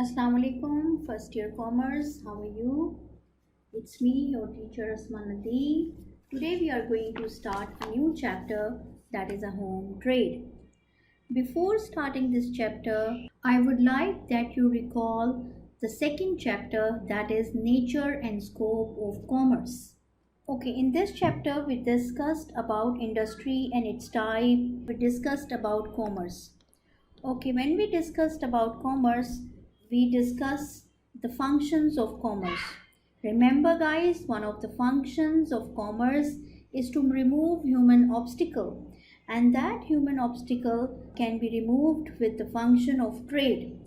Assalamu alaikum, first year commerce. How are you? It's me, your teacher Asma Nadeem. Today we are going to start a new chapter, that is a home trade. Before starting this chapter, I would like that you recall the second chapter, that is nature and scope of commerce. Okay, in this chapter we discussed about industry and its type. We discussed about commerce. Okay, when we discussed about commerce, we discussed the functions of commerce. Remember guys, one of the functions of commerce is to remove human obstacle, and that human obstacle can be removed with the function of trade.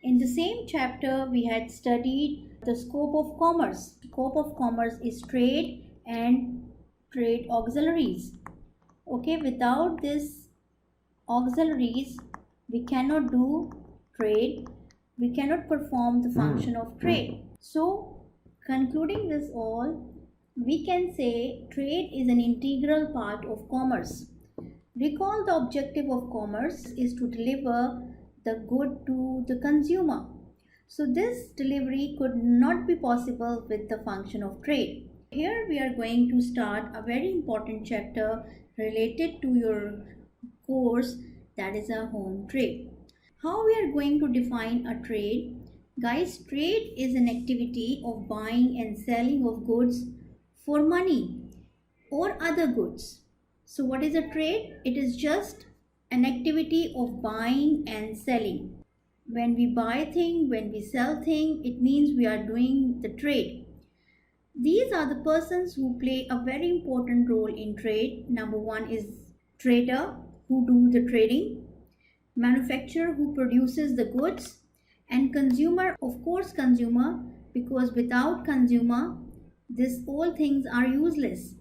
In the same chapter, we had studied the scope of commerce. Scope of commerce is trade and trade auxiliaries. Okay, without this auxiliaries, we cannot do trade, we cannot perform the function of trade. So, concluding this all, we can say trade is an integral part of commerce. Recall the objective of commerce is to deliver the good to the consumer. So this delivery could not be possible with the function of trade. Here we are going to start a very important chapter related to your course, that is a home trade. How we are going to define a trade? Guys, trade is an activity of buying and selling of goods for money or other goods. So what is a trade? It is just an activity of buying and selling. When we buy thing, when we sell thing, it means we are doing the trade. These are the persons who play a very important role in trade. Number one is trader, who do the trading, manufacturer, who produces the goods, and consumer, of course consumer, because without consumer, these all things are useless.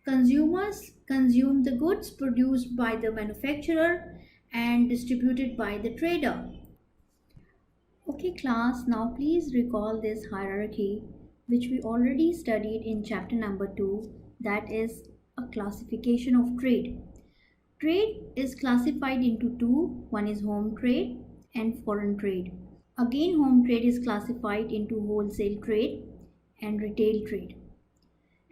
Consumers consume the goods produced by the manufacturer and distributed by the trader. Okay class, now please recall this hierarchy which we already studied in chapter number 2, that is a classification of trade. Trade is classified into two, one is home trade and foreign trade. Again, home trade is classified into wholesale trade and retail trade.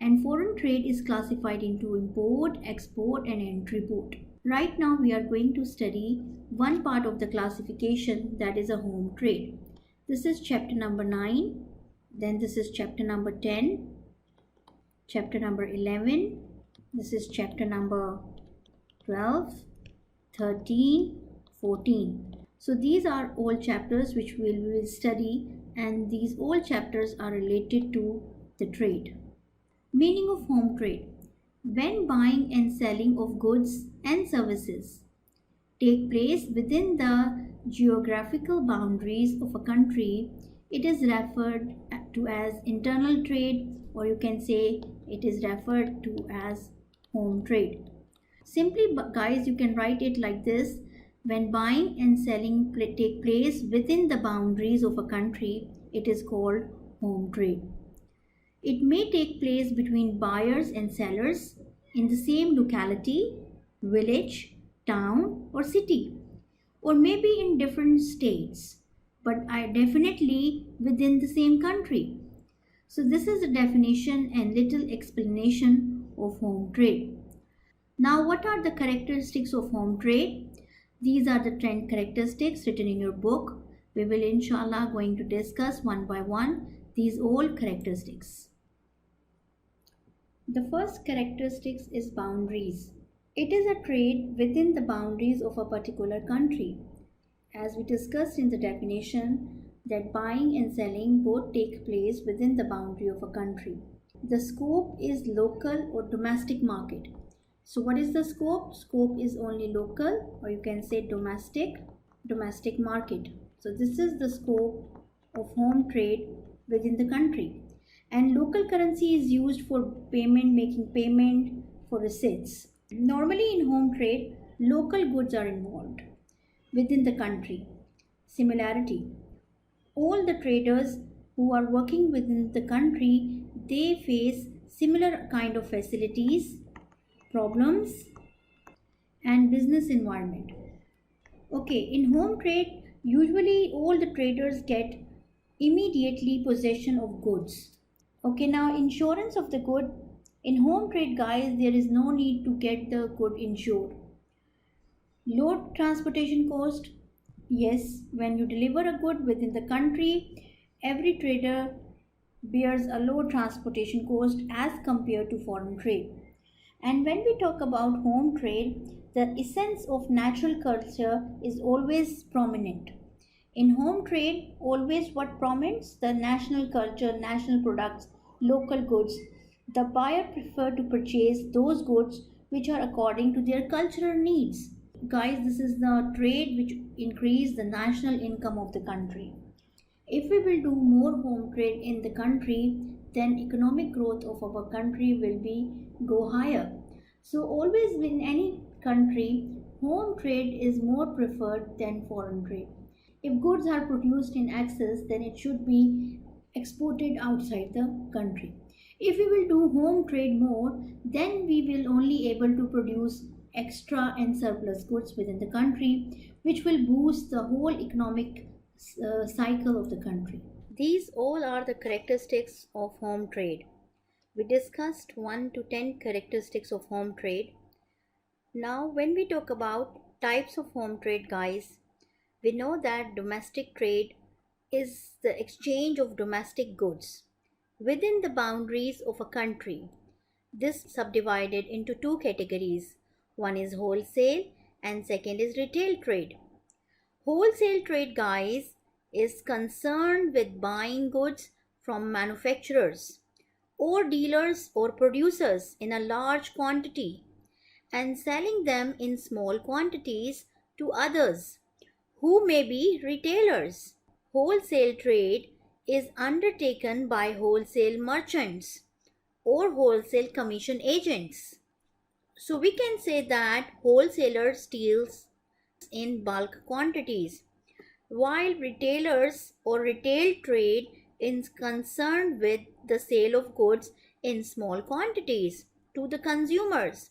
And foreign trade is classified into import, export and entry port. Right now we are going to study one part of the classification, that is a home trade. This is chapter number 9, then this is chapter number 10, chapter number 11, this is chapter number 12, 13, 14. So these are all chapters which we will study, and these all chapters are related to the trade. Meaning of home trade. When buying and selling of goods and services take place within the geographical boundaries of a country, it is referred to as internal trade, or you can say it is referred to as home trade. Simply guys, you can write it like this: when buying and selling take place within the boundaries of a country, it is called home trade. It may take place between buyers and sellers in the same locality, village, town or city, or maybe in different states, but are definitely within the same country. So this is the definition and little explanation of home trade. Now what are the characteristics of home trade? These are the 10 characteristics written in your book. We will inshallah going to discuss one by one these all characteristics. The first characteristics is boundaries. It is a trade within the boundaries of a particular country. As we discussed in the definition, that buying and selling both take place within the boundary of a country. The scope is local or domestic market. So what is the scope? Scope is only local, or you can say domestic market. So this is the scope of home trade within the country. And local currency is used for payment, making payment for receipts. Normally in home trade, local goods are involved within the country. Similarity: all the traders who are working within the country, they face similar kind of facilities, problems and business environment. Okay, in home trade, Usually all the traders get immediately possession of goods. Okay, now insurance of the good. In home trade, guys, there is no need to get the good insured. Low transportation cost. Yes, when you deliver a good within the country, every trader bears a low transportation cost as compared to foreign trade. And when we talk about home trade, the essence of natural culture is always prominent. In home trade, always what prominents? The national culture, national products, local goods. The buyer prefer to purchase those goods which are according to their cultural needs. Guys, this is the trade which increase the national income of the country. If we will do more home trade in the country, then economic growth of our country will be go higher. So always in any country, home trade is more preferred than foreign trade. If goods are produced in excess, then it should be exported outside the country. If we will do home trade more, then we will only able to produce extra and surplus goods within the country, which will boost the whole economic cycle of the country. These all are the characteristics of home trade. We discussed 1 to 10 characteristics of home trade. Now, when we talk about types of home trade, guys, we know that domestic trade is the exchange of domestic goods within the boundaries of a country. This subdivided into two categories. One is wholesale and second is retail trade. Wholesale trade, guys, is concerned with buying goods from manufacturers or dealers or producers in a large quantity and selling them in small quantities to others who may be retailers. Wholesale trade is undertaken by wholesale merchants or wholesale commission agents. So we can say that wholesaler steals in bulk quantities, while retailers or retail trade is concerned with the sale of goods in small quantities to the consumers.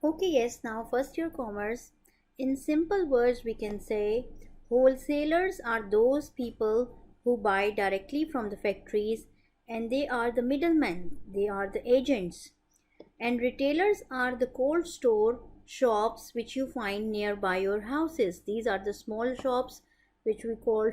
Okay, yes, now first year commerce. In simple words, we can say wholesalers are those people who buy directly from the factories and they are the middlemen, they are the agents. And retailers are the cold store shops which you find nearby your houses. These are the small shops which we call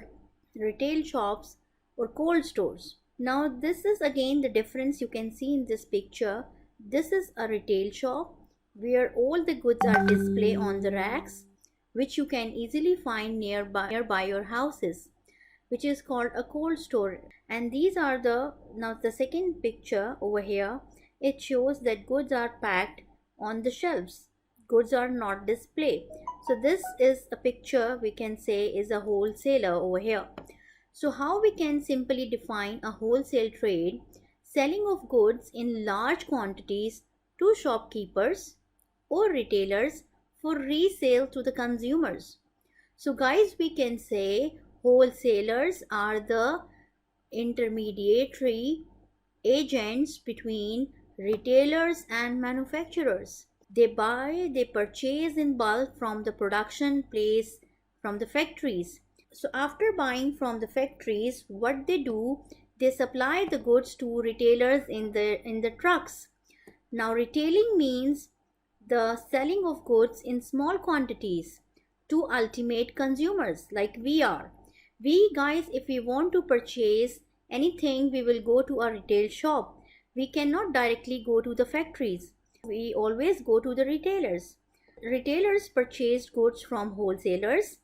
retail shops or cold stores. Now this is again the difference you can see in this picture. This is a retail shop where all the goods are displayed on the racks which you can easily find nearby your houses, which is called a cold store. And these are the second picture over here. It shows that goods are packed on the shelves. Goods are not displayed. So this is a picture we can say is a wholesaler over here. So how we can simply define a wholesale trade? Selling of goods in large quantities to shopkeepers or retailers for resale to the consumers. So guys, we can say wholesalers are the intermediary agents between retailers and manufacturers. They purchase in bulk from the production place, from the factories. So after buying from the factories, what they do, they supply the goods to retailers in the trucks. Now retailing means the selling of goods in small quantities to ultimate consumers like we are. We guys, if we want to purchase anything, we will go to a retail shop. We cannot directly go to the factories. We always go to the retailers. Retailers purchase goods from wholesalers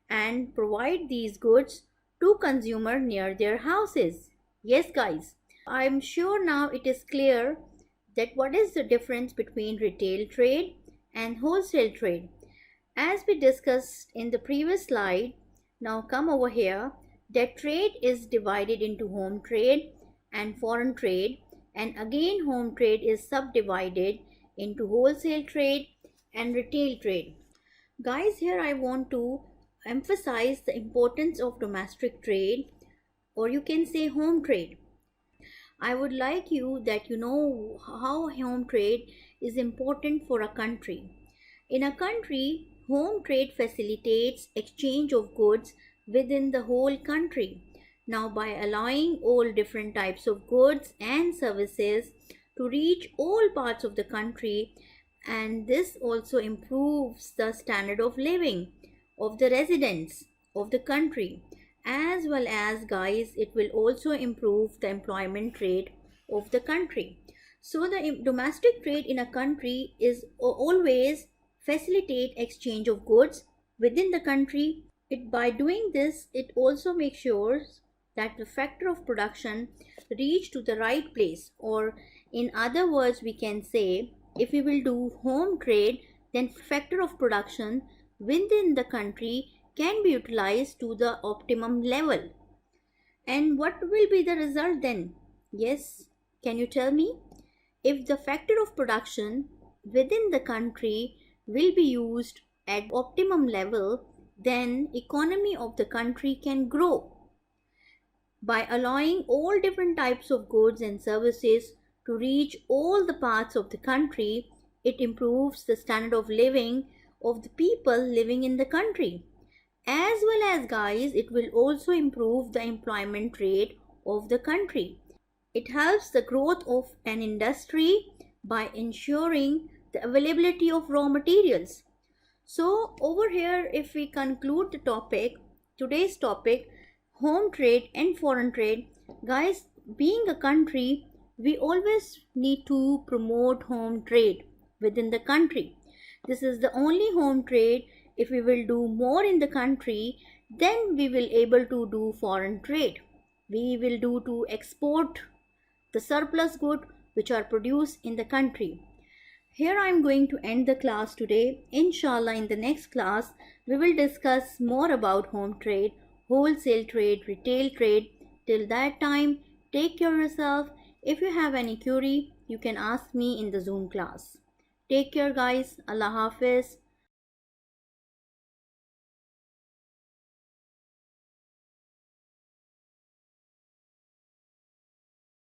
and provide these goods to consumer near their houses. Yes guys, I am sure now it is clear that what is the difference between retail trade and wholesale trade. As we discussed in the previous slide, now come over here, that trade is divided into home trade and foreign trade, and again home trade is subdivided into wholesale trade and retail trade. Guys, here I want to emphasize the importance of domestic trade, or you can say home trade. I would like you that you know how home trade is important for a country. In a country, Home trade facilitates exchange of goods within the whole country. Now, by allowing all different types of goods and services to reach all parts of the country, and this also improves the standard of living of the residents of the country, as well as, guys, it will also improve the employment rate of the country. So the domestic trade in a country is always facilitate exchange of goods within the country. It by doing this, it also makes sure that the factor of production reach to the right place, or in other words we can say, if we will do home trade, then factor of production within the country can be utilized to the optimum level. And what will be the result then? Yes, can you tell me? If the factor of production within the country will be used at optimum level, then economy of the country can grow. By allowing all different types of goods and services to reach all the parts of the country, it improves the standard of living of the people living in the country. As well as, guys, it will also improve the employment rate of the country. It helps the growth of an industry by ensuring the availability of raw materials. So over here, if we conclude the topic, today's topic, home trade and foreign trade, guys, being a country, we always need to promote home trade within the country. This is the only home trade. If we will do more in the country, then we will able to do foreign trade. We will do to export the surplus good which are produced in the country. Here I am going to end the class today. Inshallah, in the next class, we will discuss more about home trade, wholesale trade, retail trade. Till that time, take care of yourself. If you have any query, you can ask me in the Zoom class. Take care, guys. Allah Hafiz.